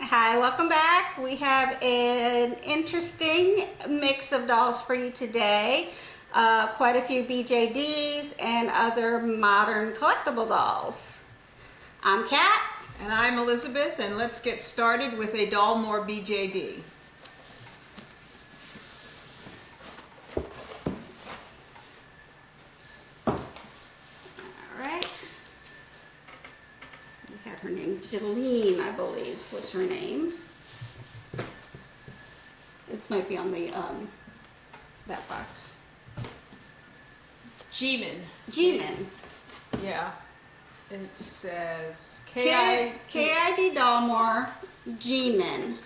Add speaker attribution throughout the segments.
Speaker 1: Hi, welcome back. We have an interesting mix of dolls for you today. Quite a few BJDs and other modern collectible dolls. I'm Kat.
Speaker 2: And I'm Elizabeth, and let's get started with a Dollmore BJD.
Speaker 1: Alright. We had her name, Jeline, I believe, was her name. It might be on the, that box.
Speaker 2: G-Man.
Speaker 1: G-Man.
Speaker 2: Yeah. It says
Speaker 1: KID Dollmore G-Man.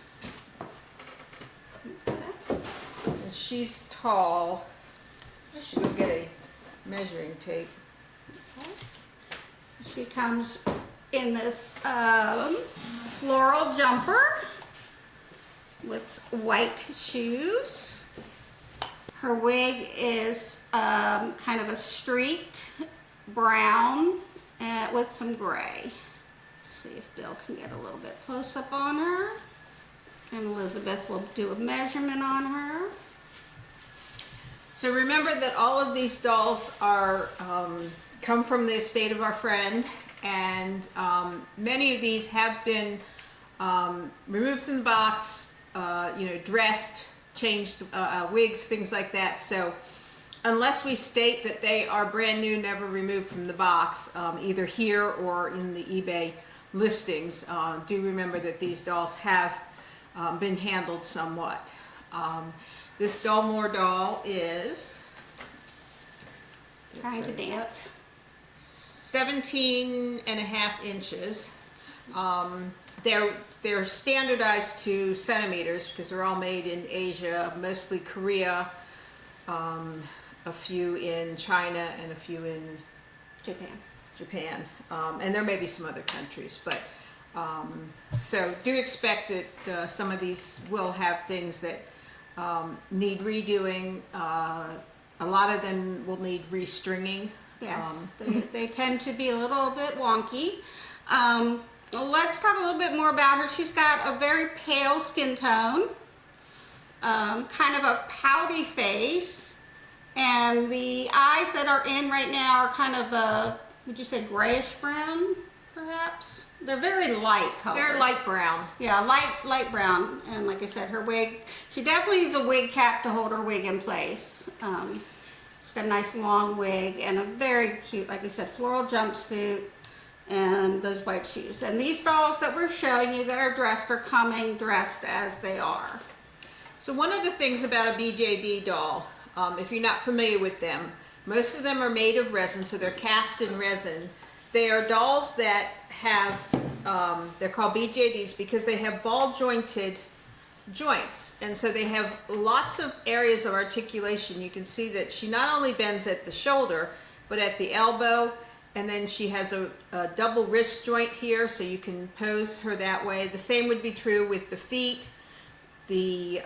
Speaker 2: And she's tall. I should go get a measuring tape.
Speaker 1: Okay. She comes in this floral jumper with white shoes. Her wig is kind of a streaked brown with some gray. See if Bill can get a little bit close up on her. And Elizabeth will do a measurement on her.
Speaker 2: So remember that all of these dolls are come from the estate of our friend, and many of these have been removed from the box, dressed, changed wigs, things like that. So unless we state that they are brand new, never removed from the box, either here or in the eBay listings, do remember that these dolls have been handled somewhat. This Dollmore doll is
Speaker 1: Trying to dance.
Speaker 2: 17.5 inches. They're standardized to centimeters because they're all made in Asia, mostly Korea, a few in China, and a few in Japan. And there may be some other countries, but so do expect that some of these will have things that need redoing. A lot of them will need restringing.
Speaker 1: Yes, they tend to be a little bit wonky. Let's talk a little bit more about her. She's got a very pale skin tone, kind of a pouty face, and the eyes that are in right now are kind of a, would you say grayish brown, perhaps? They're very light color.
Speaker 2: They're light brown.
Speaker 1: Yeah, light brown. And like I said, her wig, she definitely needs a wig cap to hold her wig in place. She's got a nice long wig and a very cute, like I said, floral jumpsuit and those white shoes. And these dolls that we're showing you that are dressed are coming dressed as they are.
Speaker 2: So one of the things about a BJD doll, if you're not familiar with them, most of them are made of resin, so they're cast in resin. They are dolls that have, they're called BJDs because they have ball jointed joints, and so they have lots of areas of articulation. You can see that she not only bends at the shoulder, but at the elbow, and then she has a double wrist joint here, so you can pose her that way. The same would be true with the feet, the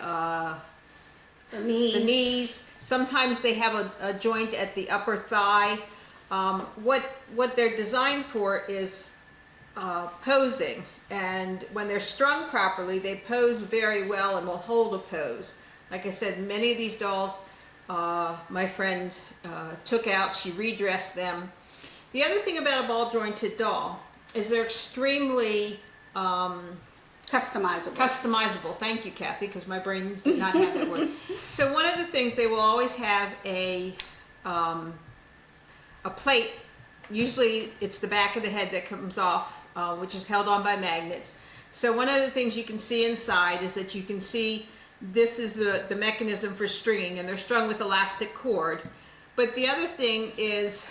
Speaker 2: knees. Sometimes they have a joint at the upper thigh. What they're designed for is posing, and when they're strung properly, they pose very well and will hold a pose. Like I said, many of these dolls my friend took out. She redressed them. The other thing about a ball jointed doll is they're extremely customizable. Thank you, Kathy, because my brain did not have that word. So one of the things, they will always have a plate. Usually it's the back of the head that comes off, which is held on by magnets. So one of the things you can see inside is that you can see this is the mechanism for stringing, and they're strung with elastic cord. But the other thing is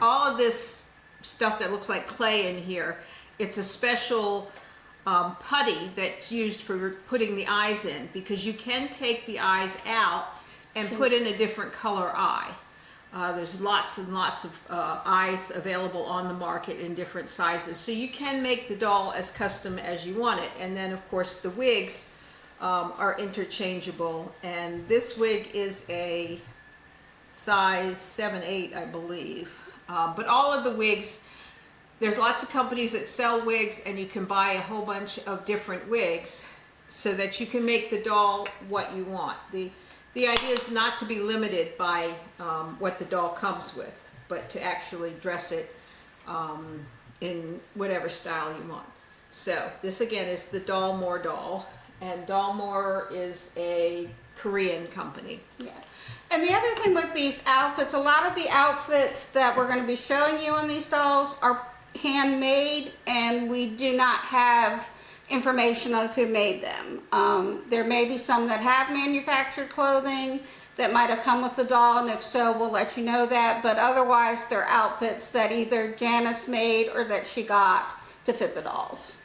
Speaker 2: all of this stuff that looks like clay in here, it's a special putty that's used for putting the eyes in, because you can take the eyes out and put in a different color eye. There's lots and lots of eyes available on the market in different sizes, so you can make the doll as custom as you want it. And then of course the wigs are interchangeable, and this wig is a size 7/8, I believe. But all of the wigs there's lots of companies that sell wigs, and you can buy a whole bunch of different wigs so that you can make the doll what you want. The idea is not to be limited by what the doll comes with, but to actually dress it in whatever style you want. So this again is the Dollmore doll, and Dollmore is a Korean company.
Speaker 1: Yeah. And the other thing with these outfits, a lot of the outfits that we're going to be showing you on these dolls are handmade, and we do not have information on who made them. There may be some that have manufactured clothing that might have come with the doll, and if so, we'll let you know that. But otherwise, they're outfits that either Janice made or that she got to fit the dolls.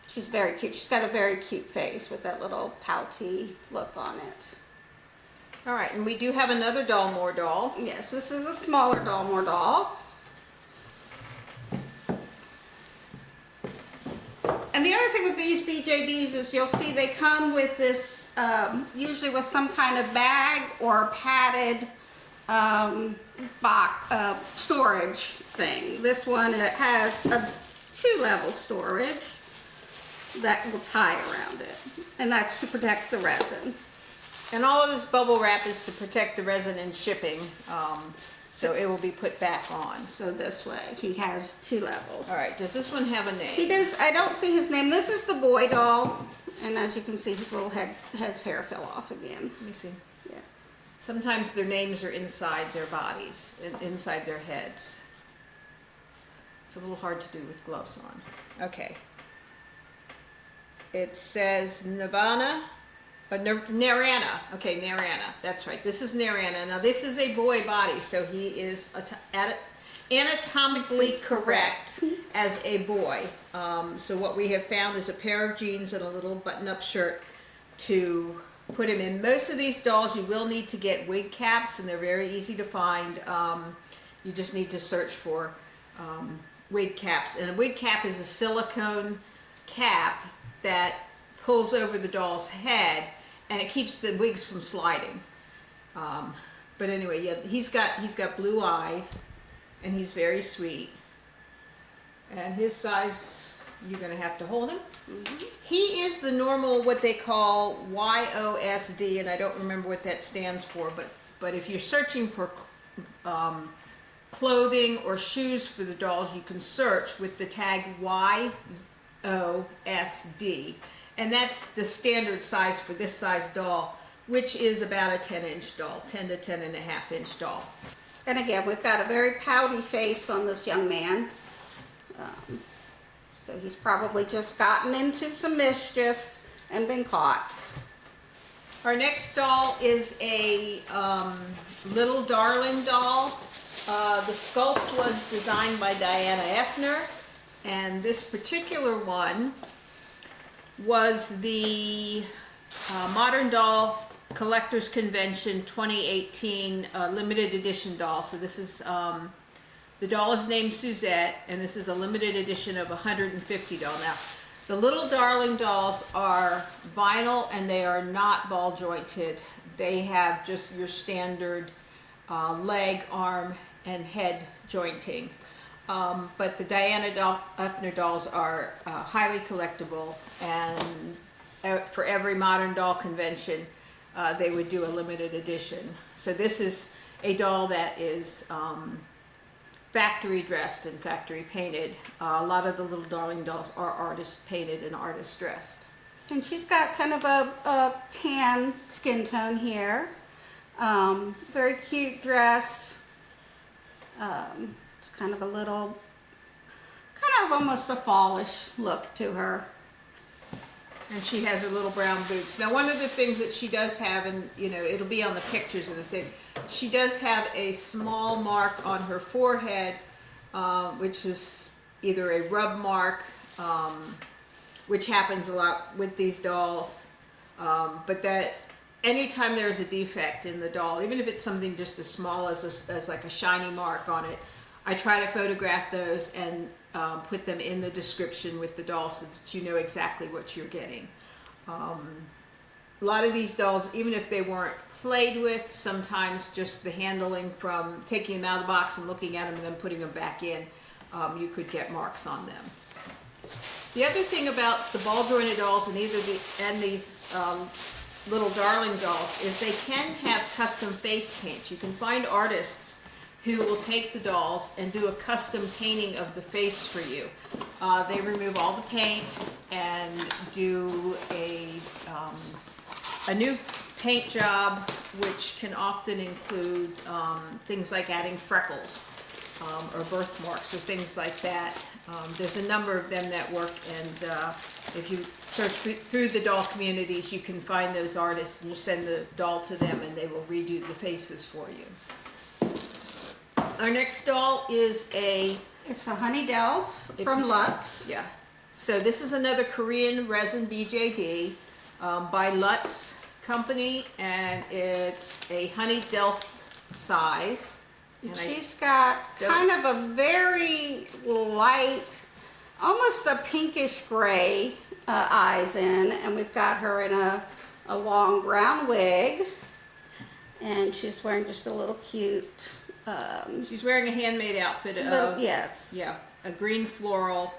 Speaker 1: She's very cute. She's got a very cute face with that little pouty look on it.
Speaker 2: All right, and we do have another Dollmore doll.
Speaker 1: Yes, this is a smaller Dollmore doll. And the other thing with these BJDs is you'll see they come with this, usually with some kind of bag or padded storage thing. This one, it has a 2-level storage that will tie around it, and that's to protect the resin.
Speaker 2: And all of this bubble wrap is to protect the resin in shipping, so it will be put back on.
Speaker 1: So this way, he has 2 levels.
Speaker 2: All right, does this one have a name?
Speaker 1: He does. I don't see his name. This is the boy doll, and as you can see, his little head's hair fell off again.
Speaker 2: Let me see.
Speaker 1: Yeah.
Speaker 2: Sometimes their names are inside their bodies, inside their heads. It's a little hard to do with gloves on. Okay. It says Narana. Okay, Narana. That's right. This is Narana. Now, this is a boy body, so he is anatomically correct as a boy. So what we have found is a pair of jeans and a little button-up shirt to put him in. Most of these dolls, you will need to get wig caps, and they're very easy to find. You just need to search for wig caps. And a wig cap is a silicone cap that pulls over the doll's head, and it keeps the wigs from sliding. But anyway, yeah, he's got blue eyes, and he's very sweet. And his size, you're gonna have to hold him. Mm-hmm. He is the normal, what they call YOSD, and I don't remember what that stands for, but if you're searching for clothing or shoes for the dolls, you can search with the tag YOSD. And that's the standard size for this size doll, which is about a 10-inch doll, 10 to 10.5-inch doll.
Speaker 1: And again, we've got a very pouty face on this young man. So he's probably just gotten into some mischief and been caught.
Speaker 2: Our next doll is a Little Darling doll. The sculpt was designed by Diana Effner, and this particular one was the Modern Doll Collectors Convention 2018 limited edition doll. So this is, the doll is named Suzette, and this is a limited edition of 150 doll. Now, the Little Darling dolls are vinyl, and they are not ball jointed. They have just your standard leg, arm, and head jointing. But the Diana Effner dolls are highly collectible, and for every Modern Doll convention, they would do a limited edition. So this is a doll that is factory dressed and factory painted. A lot of the Little Darling dolls are artist painted and artist dressed.
Speaker 1: And she's got kind of a tan skin tone here. Very cute dress. It's kind of a little, kind of almost a fallish look to her.
Speaker 2: And she has her little brown boots. Now, one of the things that she does have, and you know, it'll be on the pictures of the thing, she does have a small mark on her forehead, which is either a rub mark, which happens a lot with these dolls, but that anytime there's a defect in the doll, even if it's something just as small as like a shiny mark on it, I try to photograph those and put them in the description with the doll so that you know exactly what you're getting. a lot of these dolls, even if they weren't played with, sometimes just the handling from taking them out of the box and looking at them and then putting them back in, you could get marks on them. The other thing about the ball jointed dolls and these little darling dolls is they can have custom face paints. You can find artists who will take the dolls and do a custom painting of the face for you. They remove all the paint and do a new paint job, which can often include things like adding freckles or birthmarks or things like that. There's a number of them that work, and if you search through the doll communities, you can find those artists and you send the doll to them and they will redo the faces for you. Our next doll is
Speaker 1: It's a Honeydelf from Lutz.
Speaker 2: Yeah. So this is another Korean resin BJD by Lutz Company, and it's a Honeydelf size. And
Speaker 1: she's got kind of a very light, almost a pinkish gray eyes in, and we've got her in a long brown wig, and she's wearing just a little cute.
Speaker 2: She's wearing a handmade outfit of,
Speaker 1: yes.
Speaker 2: Yeah, a green floral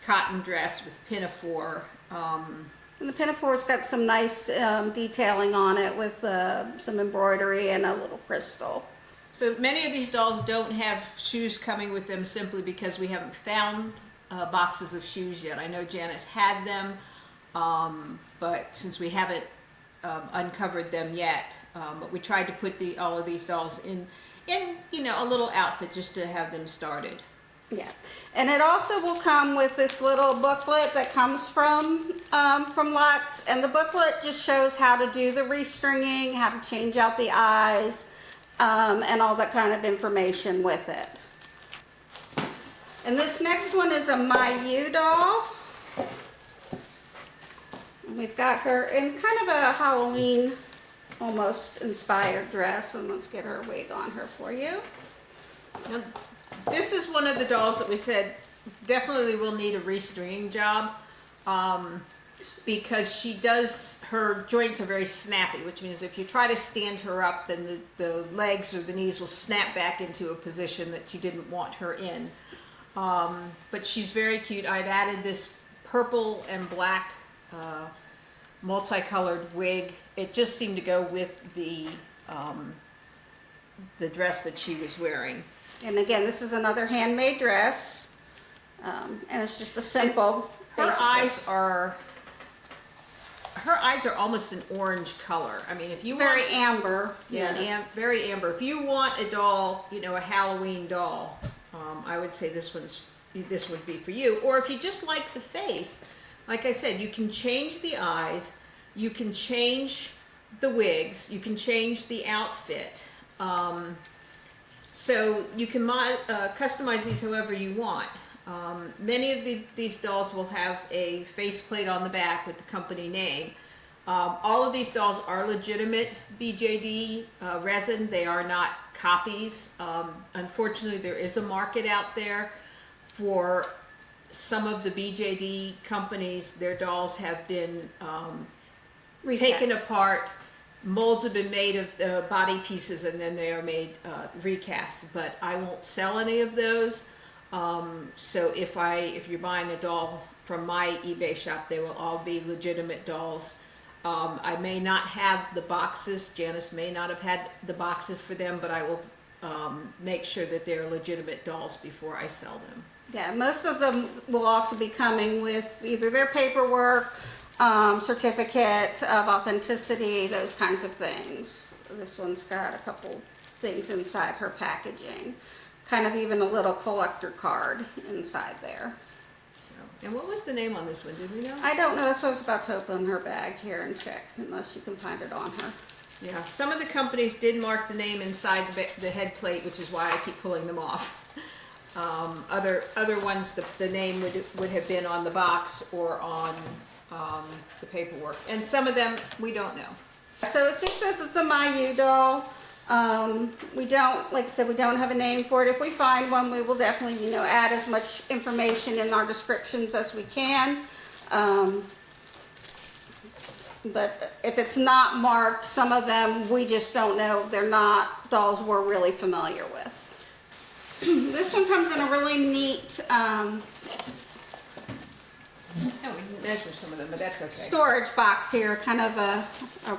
Speaker 2: cotton dress with pinafore.
Speaker 1: And the pinafore's got some nice detailing on it with some embroidery and a little crystal.
Speaker 2: So many of these dolls don't have shoes coming with them simply because we haven't found boxes of shoes yet. I know Janice had them, but since we haven't uncovered them yet, but we tried to put all of these dolls in a little outfit just to have them started.
Speaker 1: Yeah, and it also will come with this little booklet that comes from Lutz, and the booklet just shows how to do the restringing, how to change out the eyes, and all that kind of information with it. And this next one is a MyYou doll. We've got her in kind of a Halloween almost inspired dress, and let's get her wig on her for you.
Speaker 2: Now, this is one of the dolls that we said definitely will need a restringing job because her joints are very snappy, which means if you try to stand her up, then the legs or the knees will snap back into a position that you didn't want her in. But she's very cute. I've added this purple and black multicolored wig. It just seemed to go with the dress that she was wearing.
Speaker 1: And again, this is another handmade dress, and it's just a simple.
Speaker 2: Her eyes are almost an orange color. I mean, if you
Speaker 1: very
Speaker 2: want,
Speaker 1: amber.
Speaker 2: Yeah, very amber. If you want a doll, a Halloween doll, I would say this would be for you. Or if you just like the face, like I said, you can change the eyes, you can change the wigs, you can change the outfit. So you can customize these however you want. Many of these dolls will have a faceplate on the back with the company name. All of these dolls are legitimate BJD resin. They are not copies. Unfortunately, there is a market out there for some of the BJD companies. Their dolls have been taken apart. Molds have been made of body pieces, and then they are made recasts. But I won't sell any of those. So if you're buying a doll from my eBay shop, they will all be legitimate dolls. I may not have the boxes. Janice may not have had the boxes for them, but I will make sure that they're legitimate dolls before I sell them.
Speaker 1: Yeah, most of them will also be coming with either their paperwork, certificate of authenticity, those kinds of things. This one's got a couple things inside her packaging. Kind of even a little collector card inside there.
Speaker 2: So, and what was the name on this one? Did we know?
Speaker 1: I don't know. That's what I was about to open her bag here and check, unless you can find it on her.
Speaker 2: Yeah, some of the companies did mark the name inside the head plate, which is why I keep pulling them off. Other ones, the name would have been on the box or on the paperwork, and some of them we don't know.
Speaker 1: So it just says it's a MyYou doll. We don't, like I said, we don't have a name for it. If we find one, we will definitely, add as much information in our descriptions as we can. But if it's not marked, some of them we just don't know. They're not dolls we're really familiar with. This one comes in a really neat
Speaker 2: Oh, we didn't measure some of them, but that's okay.
Speaker 1: storage box here, kind of a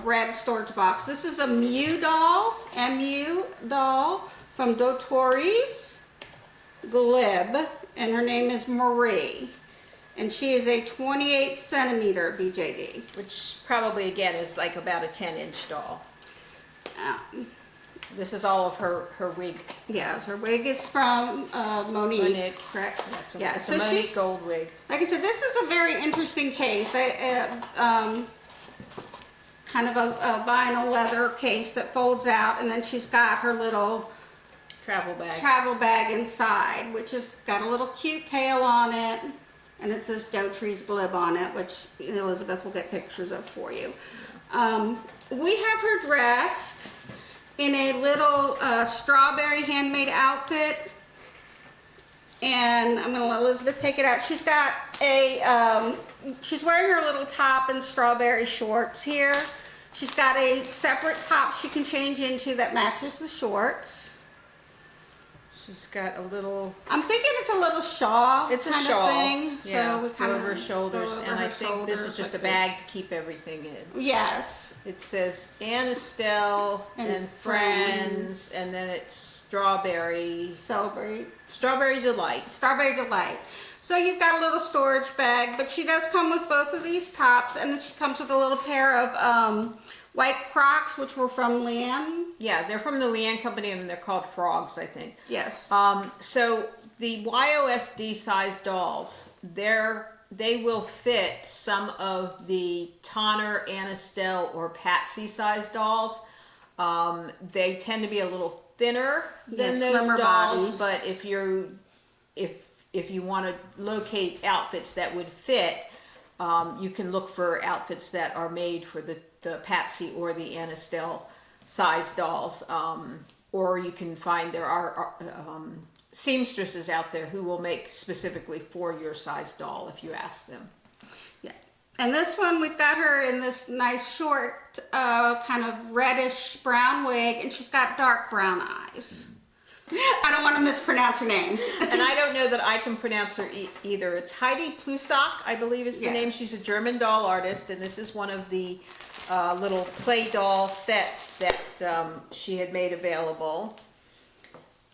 Speaker 1: red storage box. This is a Mudoll, MU doll from Dotori's Glib, and her name is Marie. And she is a 28 centimeter BJD.
Speaker 2: Which probably, again, is like about a 10-inch doll. This is all of her wig.
Speaker 1: Yeah, her wig is from Monique.
Speaker 2: Monique.
Speaker 1: Correct?
Speaker 2: That's
Speaker 1: Yeah,
Speaker 2: it's
Speaker 1: so
Speaker 2: a Monique
Speaker 1: she's,
Speaker 2: gold wig.
Speaker 1: like I said, this is a very interesting case. Kind of a vinyl leather case that folds out, and then she's got her little
Speaker 2: Travel bag
Speaker 1: inside, which has got a little cute tail on it, and it says Dotri's Glib on it, which Elizabeth will get pictures of for you. We have her dressed in a little strawberry handmade outfit, and I'm gonna let Elizabeth take it out. She's got a, she's wearing her little top and strawberry shorts here. She's got a separate top she can change into that matches the shorts.
Speaker 2: She's got a little...
Speaker 1: I'm thinking it's a little shawl.
Speaker 2: It's a
Speaker 1: kind
Speaker 2: shawl.
Speaker 1: Of thing.
Speaker 2: Yeah,
Speaker 1: So we kind
Speaker 2: over her shoulders, and I think this is just a bag to keep everything in.
Speaker 1: Yes.
Speaker 2: It says Anne Estelle and friends, and then it's strawberry delight.
Speaker 1: Strawberry Delight. So you've got a little storage bag, but she does come with both of these tops, and then she comes with a little pair of white Crocs, which were from Leanne.
Speaker 2: Yeah, they're from the Leanne company, and they're called Frogs, I think.
Speaker 1: Yes.
Speaker 2: So the YOSD size dolls, they will fit some of the Tonner, Anne Estelle, or Patsy size dolls. They tend to be a little thinner than those dolls, but if you want to locate outfits that would fit, you can look for outfits that are made for the Patsy or the Anne Estelle size dolls, or you can find there are seamstresses out there who will make specifically for your size doll if you ask them.
Speaker 1: Yeah. And this one, we've got her in this nice short, kind of reddish brown wig, and she's got dark brown eyes. I don't want to mispronounce her name.
Speaker 2: And I don't know that I can pronounce her either. It's Heidi Plusczok, I believe is the name. She's a German doll artist, and this is one of the little play doll sets that she had made available.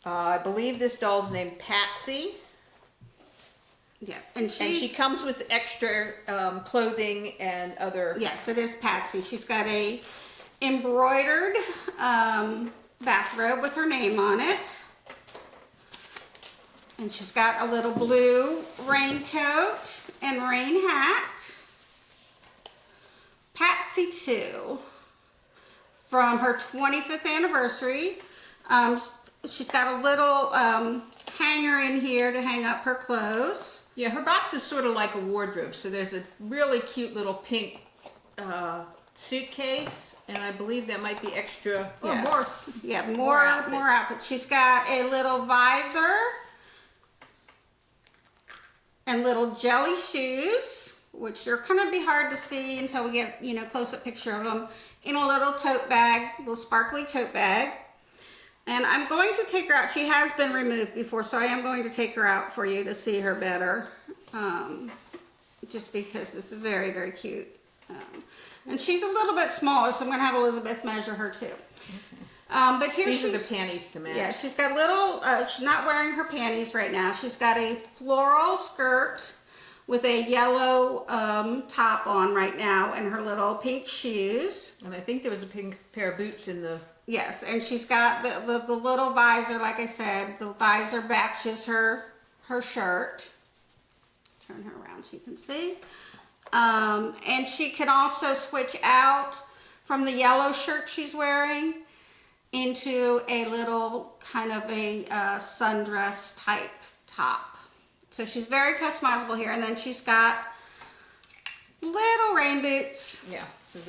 Speaker 2: I believe this doll's named Patsy.
Speaker 1: Yeah,
Speaker 2: and she comes with extra clothing and other...
Speaker 1: Yes, it is Patsy. She's got a embroidered bathrobe with her name on it. And she's got a little blue raincoat and rain hat. Patsy 2 from her 25th anniversary. She's got a little hanger in here to hang up her clothes.
Speaker 2: Yeah, her box is sort of like a wardrobe. So there's a really cute little pink suitcase, and I believe that might be extra.
Speaker 1: Yes. More outfits. She's got a little visor and little jelly shoes, which are going to be hard to see until we get, close-up picture of them, in a little tote bag, little sparkly tote bag. And I'm going to take her out. She has been removed before, so I am going to take her out for you to see her better, just because it's very, very cute. And she's a little bit smaller, so I'm going to have Elizabeth measure her too. But here
Speaker 2: these are the panties to match.
Speaker 1: Yeah, she's got little, she's not wearing her panties right now. She's got a floral skirt with a yellow top on right now and her little pink shoes.
Speaker 2: And I think there was a pink pair of boots in the...
Speaker 1: Yes, and she's got the little visor, like I said, the visor matches her shirt. Turn her around so you can see. And she can also switch out from the yellow shirt she's wearing into a little kind of a sundress type top. So she's very customizable here. And then she's got little rain boots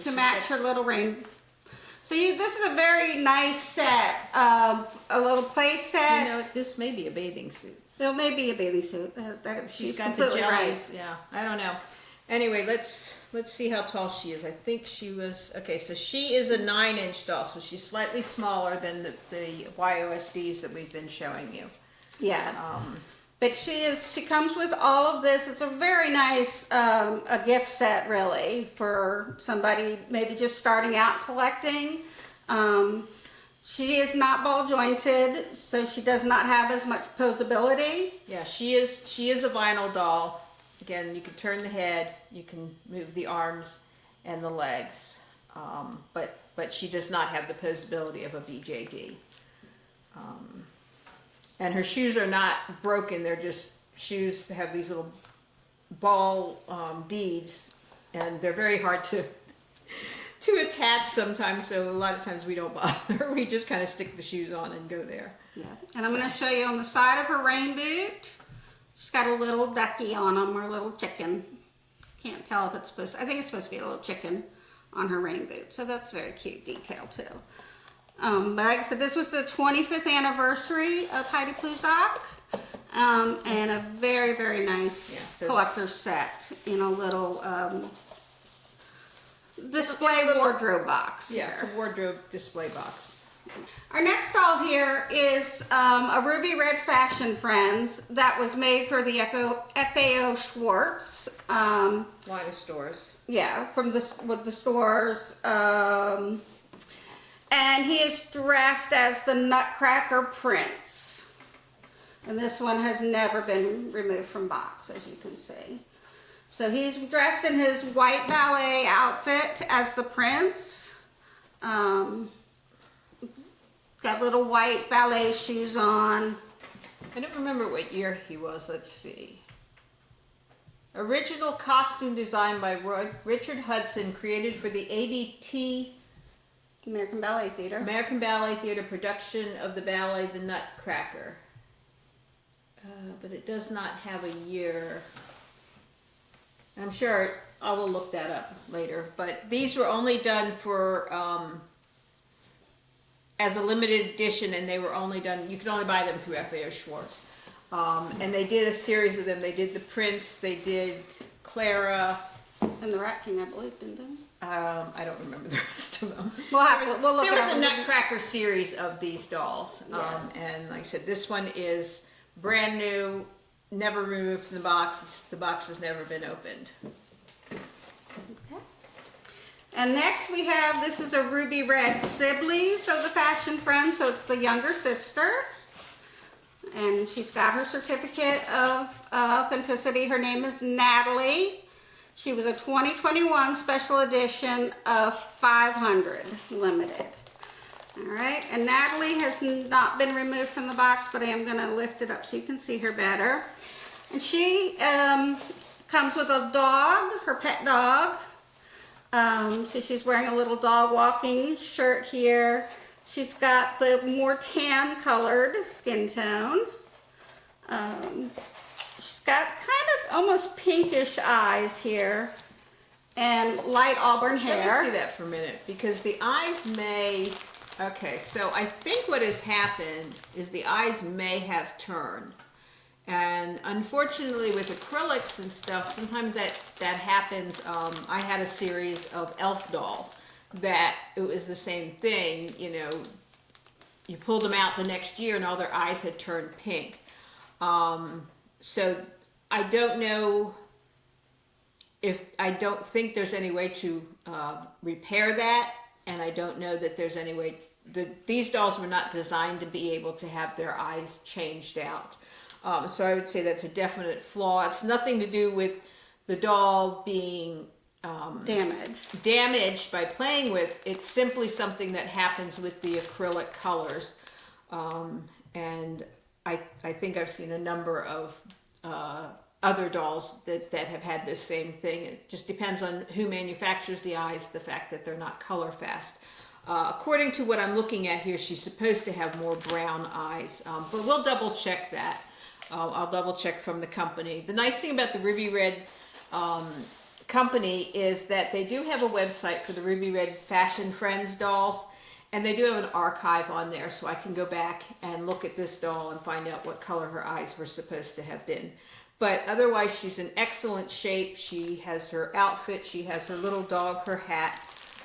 Speaker 1: to match her little rain. So this is a very nice set of a little play set.
Speaker 2: This may be a bathing suit.
Speaker 1: It may be a bathing suit. She's
Speaker 2: got
Speaker 1: completely
Speaker 2: the jellies.
Speaker 1: right.
Speaker 2: Yeah, I don't know. Anyway, let's see how tall she is. I think she was, okay, so she is a 9-inch doll, so she's slightly smaller than the YOSDs that we've been showing you.
Speaker 1: Yeah. But she comes with all of this. It's a very nice a gift set, really, for somebody maybe just starting out collecting. She is not ball jointed, so she does not have as much posability.
Speaker 2: Yeah, she is a vinyl doll. Again, you can turn the head, you can move the arms and the legs, but she does not have the posability of a BJD. And her shoes are not broken; they're just shoes that have these little ball beads, and they're very hard to attach sometimes. So a lot of times we don't bother; we just kind of stick the shoes on and go there.
Speaker 1: Yeah. And I'm going to show you on the side of her rain boot. She's got a little ducky on them, or a little chicken. Can't tell if it's supposed to, I think it's supposed to be a little chicken on her rain boot. So that's a very cute detail too. But like I said, this was the 25th anniversary of Heidi Plusczok. And a very, very nice collector's set in a little display wardrobe box.
Speaker 2: Yeah, it's a wardrobe display box.
Speaker 1: Our next doll here is a Ruby Red Fashion Friends that was made for the FAO Schwartz
Speaker 2: line of stores.
Speaker 1: Yeah, with the stores. And he is dressed as the Nutcracker Prince. And this one has never been removed from box, as you can see. So he's dressed in his white ballet outfit as the prince. Got little white ballet shoes on.
Speaker 2: I don't remember what year he was. Let's see. Original costume designed by Richard Hudson, created for the ABT
Speaker 1: American Ballet Theater
Speaker 2: production of the ballet The Nutcracker. But it does not have a year. I'm sure I will look that up later. But these were only done for as a limited edition, and they were only done, you could only buy them through FAO Schwartz. And they did a series of them. They did the Prince, they did Clara.
Speaker 1: And the Rat King, I believe, didn't they?
Speaker 2: I don't remember the rest of them.
Speaker 1: We'll look
Speaker 2: there
Speaker 1: it
Speaker 2: was
Speaker 1: up.
Speaker 2: a Nutcracker series of these dolls. And like I said, this one is brand new, never removed from the box. The box has never been opened.
Speaker 1: Okay. And next we have, this is a Ruby Red Sibley's of the Fashion Friends, so it's the younger sister. And she's got her certificate of authenticity. Her name is Natalie. She was a 2021 special edition of 500 limited. All right, and Natalie has not been removed from the box, but I am going to lift it up so you can see her better. And she comes with a dog, her pet dog. So she's wearing a little dog walking shirt here. She's got the more tan colored skin tone. She's got kind of almost pinkish eyes here and light auburn hair.
Speaker 2: Let me see that for a minute, because the eyes may, okay, so I think what has happened is the eyes may have turned. And unfortunately with acrylics and stuff, sometimes that happens. I had a series of elf dolls that it was the same thing, you know, you pulled them out the next year and all their eyes had turned pink. So I don't know I don't think there's any way to repair that, and I don't know that there's any way, these dolls were not designed to be able to have their eyes changed out. So I would say that's a definite flaw. It's nothing to do with the doll being damaged by playing with. It's simply something that happens with the acrylic colors. And I think I've seen a number of other dolls that have had this same thing. It just depends on who manufactures the eyes, the fact that they're not color fast. According to what I'm looking at here, she's supposed to have more brown eyes, but we'll double check that. I'll double check from the company. The nice thing about the Ruby Red company is that they do have a website for the Ruby Red Fashion Friends dolls, and they do have an archive on there, so I can go back and look at this doll and find out what color her eyes were supposed to have been. But otherwise, she's in excellent shape. She has her outfit. She has her little dog, her hat.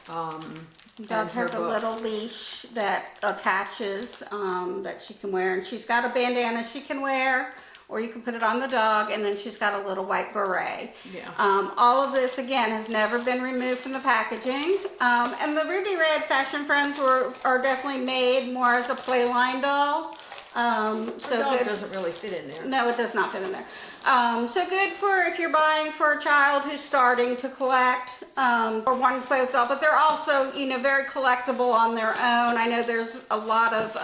Speaker 1: Dog has a little leash that attaches that she can wear, and she's got a bandana she can wear, or you can put it on the dog, and then she's got a little white beret.
Speaker 2: Yeah.
Speaker 1: All of this, again, has never been removed from the packaging. And the Ruby Red Fashion Friends are definitely made more as a playline doll.
Speaker 2: So dog doesn't really fit in there.
Speaker 1: No, it does not fit in there. So good for if you're buying for a child who's starting to collect or wanting to play with doll, but they're also, you know, very collectible on their own. I know there's a lot of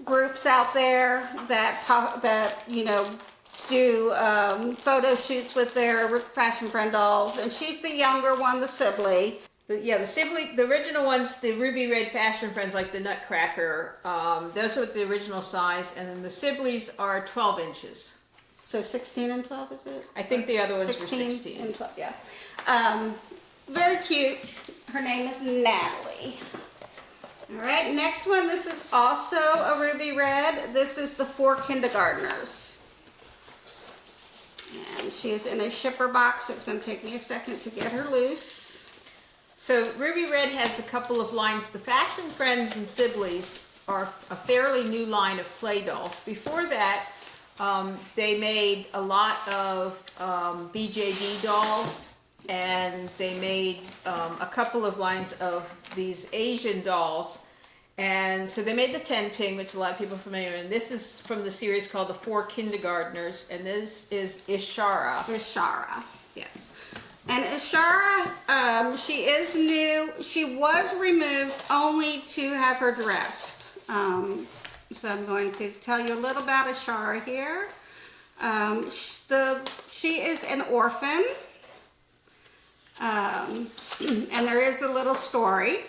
Speaker 1: groups out there that you know, do photo shoots with their fashion friend dolls, and she's the younger one, the Sibley.
Speaker 2: Yeah, the Sibley, the original ones, the Ruby Red Fashion Friends, like the Nutcracker, those are the original size, and then the Sibleys are 12 inches.
Speaker 1: So 16 and 12, is it?
Speaker 2: I think the other ones were
Speaker 1: 16
Speaker 2: 16.
Speaker 1: and 12, yeah. Very cute. Her name is Natalie. All right, next one, this is also a Ruby Red. This is the 4 Kindergartners. And she is in a shipper box, so it's going to take me a second to get her loose.
Speaker 2: So Ruby Red has a couple of lines. The Fashion Friends and Sibleys are a fairly new line of play dolls. Before that, they made a lot of BJD dolls, and they made a couple of lines of these Asian dolls. And so they made the 10 pin, which a lot of people are familiar with. And this is from the series called the 4 Kindergartners, and this is Ishara.
Speaker 1: Ishara, yes. And Ishara, she is new. She was removed only to have her dressed. So I'm going to tell you a little about Ishara here. She is an orphan. And there is a little story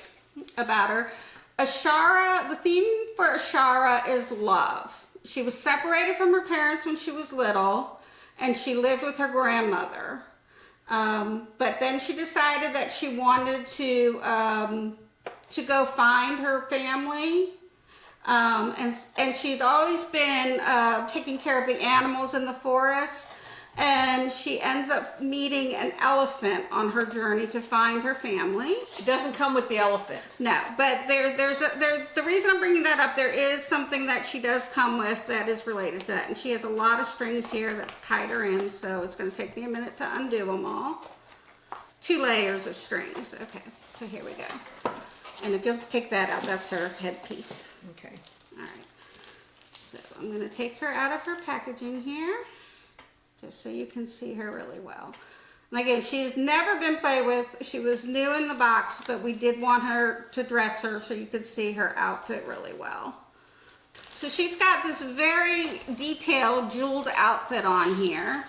Speaker 1: about her. Ishara, the theme for Ishara is love. She was separated from her parents when she was little, and she lived with her grandmother. But then she decided that she wanted to go find her family. And she'd always been taking care of the animals in the forest. And she ends up meeting an elephant on her journey to find her family.
Speaker 2: She doesn't come with the elephant.
Speaker 1: No, but the reason I'm bringing that up, there is something that she does come with that is related to that. And she has a lot of strings here that's tied her in, so it's going to take me a minute to undo them all. 2 layers of strings. Okay, so here we go. And if you'll pick that out, that's her headpiece.
Speaker 2: Okay.
Speaker 1: All right. So I'm going to take her out of her packaging here, just so you can see her really well. And again, she's never been played with. She was new in the box, but we did want her to dress her so you could see her outfit really well. So she's got this very detailed jeweled outfit on here.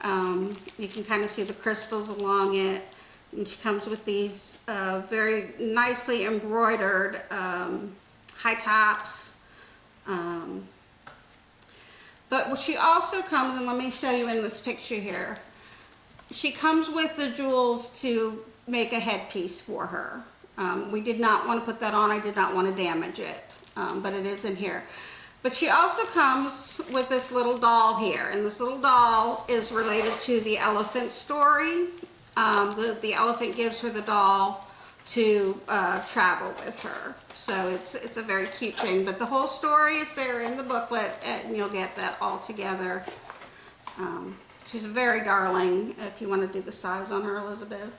Speaker 1: You can kind of see the crystals along it. And she comes with these very nicely embroidered high tops. But she also comes, and let me show you in this picture here, she comes with the jewels to make a headpiece for her. We did not want to put that on. I did not want to damage it, but it is in here. But she also comes with this little doll here, and this little doll is related to the elephant story. The elephant gives her the doll to travel with her. So it's a very cute thing, but the whole story is there in the booklet, and you'll get that all together. She's a very darling, if you want to do the size on her, Elizabeth.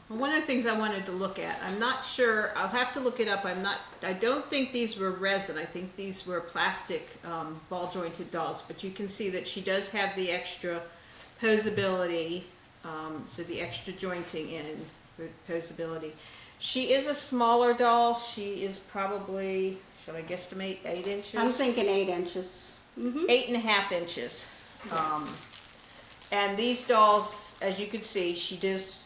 Speaker 2: One of the things I wanted to look at, I'm not sure, I'll have to look it up. I don't think these were resin. I think these were plastic ball jointed dolls, but you can see that she does have the extra posability, so the extra jointing in for posability. She is a smaller doll. She is probably, should I guesstimate, 8 inches?
Speaker 1: I'm thinking 8 inches.
Speaker 2: 8.5 inches. And these dolls, as you can see, she does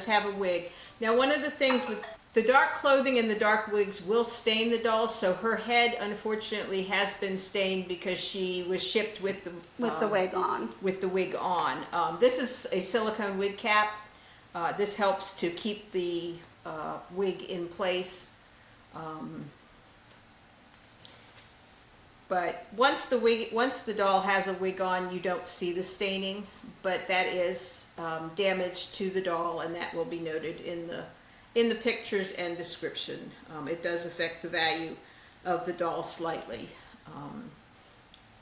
Speaker 2: have a wig. Now, one of the things with the dark clothing and the dark wigs will stain the dolls, so her head, unfortunately, has been stained because she was shipped with the
Speaker 1: wig on.
Speaker 2: With the wig on. This is a silicone wig cap. This helps to keep the wig in place. But once the doll has a wig on, you don't see the staining, but that is damage to the doll, and that will be noted in the pictures and description. It does affect the value of the doll slightly.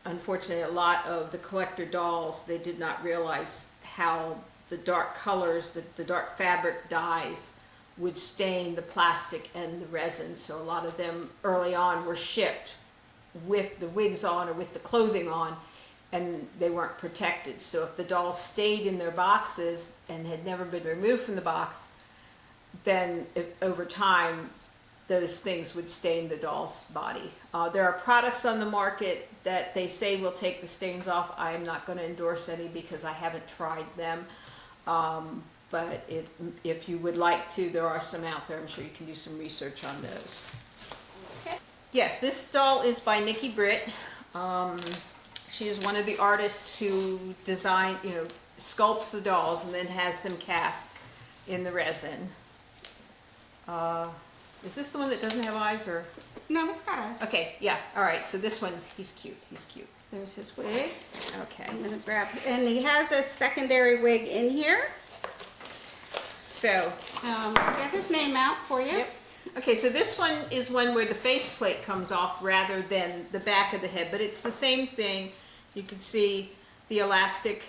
Speaker 2: Unfortunately, a lot of the collector dolls, they did not realize how the dark colors, the dark fabric dyes would stain the plastic and the resin. So a lot of them early on were shipped with the wigs on or with the clothing on, and they weren't protected. So if the dolls stayed in their boxes and had never been removed from the box, then over time those things would stain the doll's body. There are products on the market that they say will take the stains off. I am not going to endorse any because I haven't tried them. But if you would like to, there are some out there. I'm sure you can do some research on those.
Speaker 1: Okay.
Speaker 2: Yes, this doll is by Nikki Britt. She is one of the artists who sculpts the dolls and then has them cast in the resin. Is this the one that doesn't have eyes, or?
Speaker 1: No, it's got us.
Speaker 2: Okay, yeah, all right, so this one, he's cute,
Speaker 1: There's his wig.
Speaker 2: Okay.
Speaker 1: I'm gonna grab, and he has a secondary wig in here.
Speaker 2: So.
Speaker 1: Get his name out for you.
Speaker 2: Yep. Okay, so this one is one where the faceplate comes off rather than the back of the head, but it's the same thing. You can see the elastic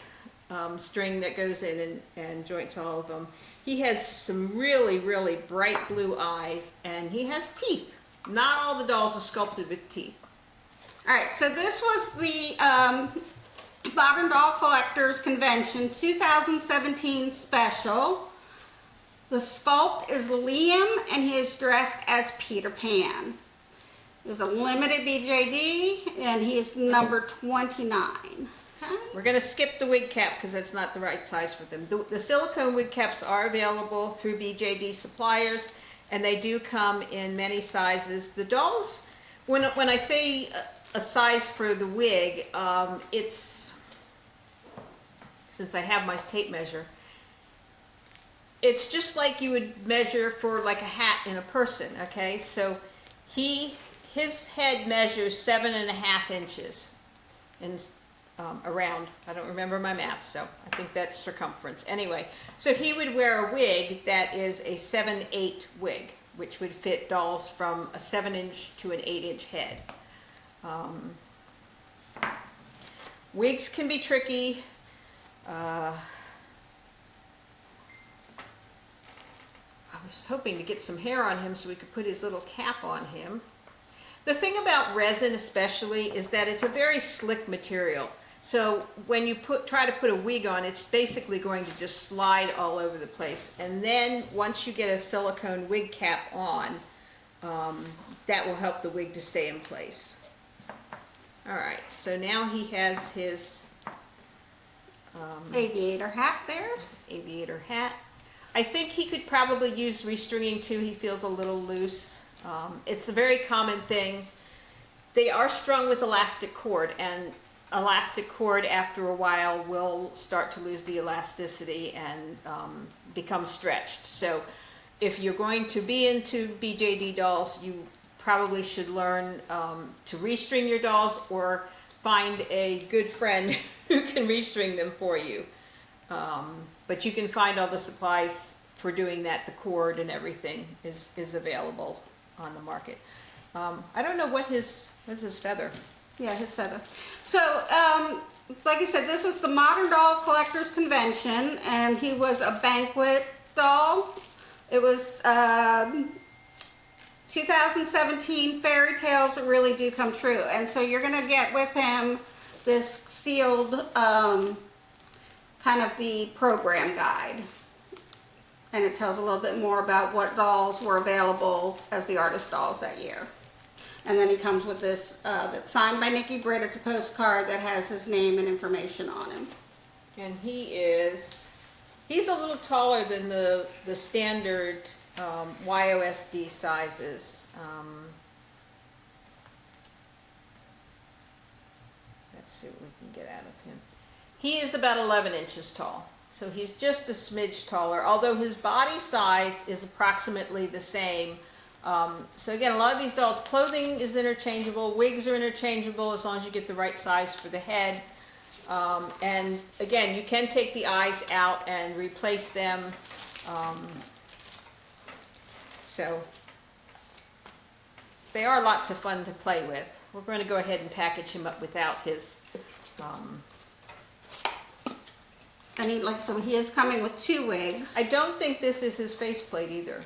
Speaker 2: string that goes in and joints all of them. He has some really, really bright blue eyes, and he has teeth. Not all the dolls are sculpted with teeth.
Speaker 1: All right, so this was the Modern Doll Collectors Convention 2017 special. The sculpt is Liam, and he is dressed as Peter Pan. It was a limited BJD, and he is number 29. Okay.
Speaker 2: We're going to skip the wig cap because that's not the right size for them. The silicone wig caps are available through BJD suppliers, and they do come in many sizes. The dolls, when I say a size for the wig, it's, since I have my tape measure, it's just like you would measure for like a hat in a person, okay? So his head measures 7.5 inches and around, I don't remember my math, so I think that's circumference. Anyway, so he would wear a wig that is a 7/8 wig, which would fit dolls from a 7-inch to an 8-inch head. Wigs can be tricky. I was hoping to get some hair on him so we could put his little cap on him. The thing about resin especially is that it's a very slick material. So when you try to put a wig on, it's basically going to just slide all over the place. And then once you get a silicone wig cap on, that will help the wig to stay in place. All right, so now he has his
Speaker 1: Aviator hat there.
Speaker 2: his aviator hat. I think he could probably use restringing too. He feels a little loose. It's a very common thing. They are strung with elastic cord, and elastic cord after a while will start to lose the elasticity and become stretched. So if you're going to be into BJD dolls, you probably should learn to restring your dolls, or find a good friend who can restring them for you. But you can find all the supplies for doing that. The cord and everything is available on the market. I don't know what's his feather.
Speaker 1: Yeah, his feather. So, like I said, this was the Modern Doll Collectors Convention, and he was a banquet doll. It was 2017 Fairy Tales That Really Do Come True. And so you're going to get with him this sealed kind of the program guide. And it tells a little bit more about what dolls were available as the artist dolls that year. And then he comes with this that's signed by Nikki Britt. It's a postcard that has his name and information on him.
Speaker 2: And he's a little taller than the standard YOSD sizes. Let's see what we can get out of him. He is about 11 inches tall. So he's just a smidge taller, although his body size is approximately the same So again, a lot of these dolls, clothing is interchangeable, wigs are interchangeable as long as you get the right size for the head. And again, you can take the eyes out and replace them. So they are lots of fun to play with. We're going to go ahead and package him up without his,
Speaker 1: And so he is coming with 2 wigs.
Speaker 2: I don't think this is his faceplate either.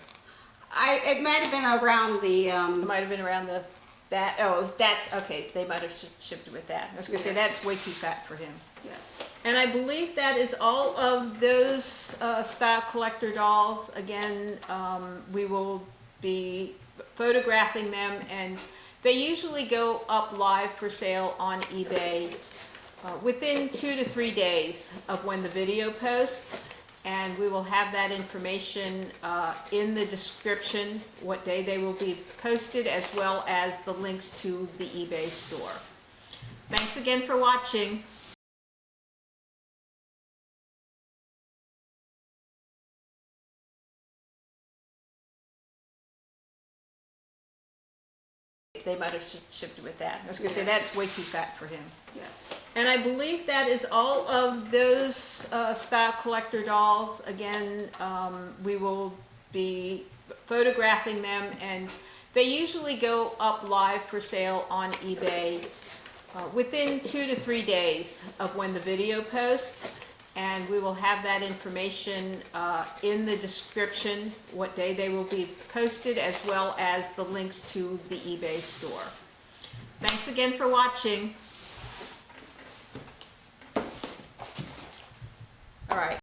Speaker 1: It might have been around the,
Speaker 2: It might have been around that, oh, that's, okay, they might have shipped it with that. I was going to say, that's way too fat for him.
Speaker 1: yes.
Speaker 2: And I believe that is all of those style collector dolls. Again, we will be photographing them, and they usually go up live for sale on eBay within 2 to 3 days of when the video posts. And we will have that information in the description, what day they will be posted, as well as the links to the eBay store. Thanks again for watching. They might have shipped it with that. I was going to say, that's way too fat for him.
Speaker 1: Yes.
Speaker 2: And I believe that is all of those style collector dolls. Again, we will be photographing them, and they usually go up live for sale on eBay within 2 to 3 days of when the video posts. And we will have that information in the description, what day they will be posted, as well as the links to the eBay store. Thanks again for watching. All right,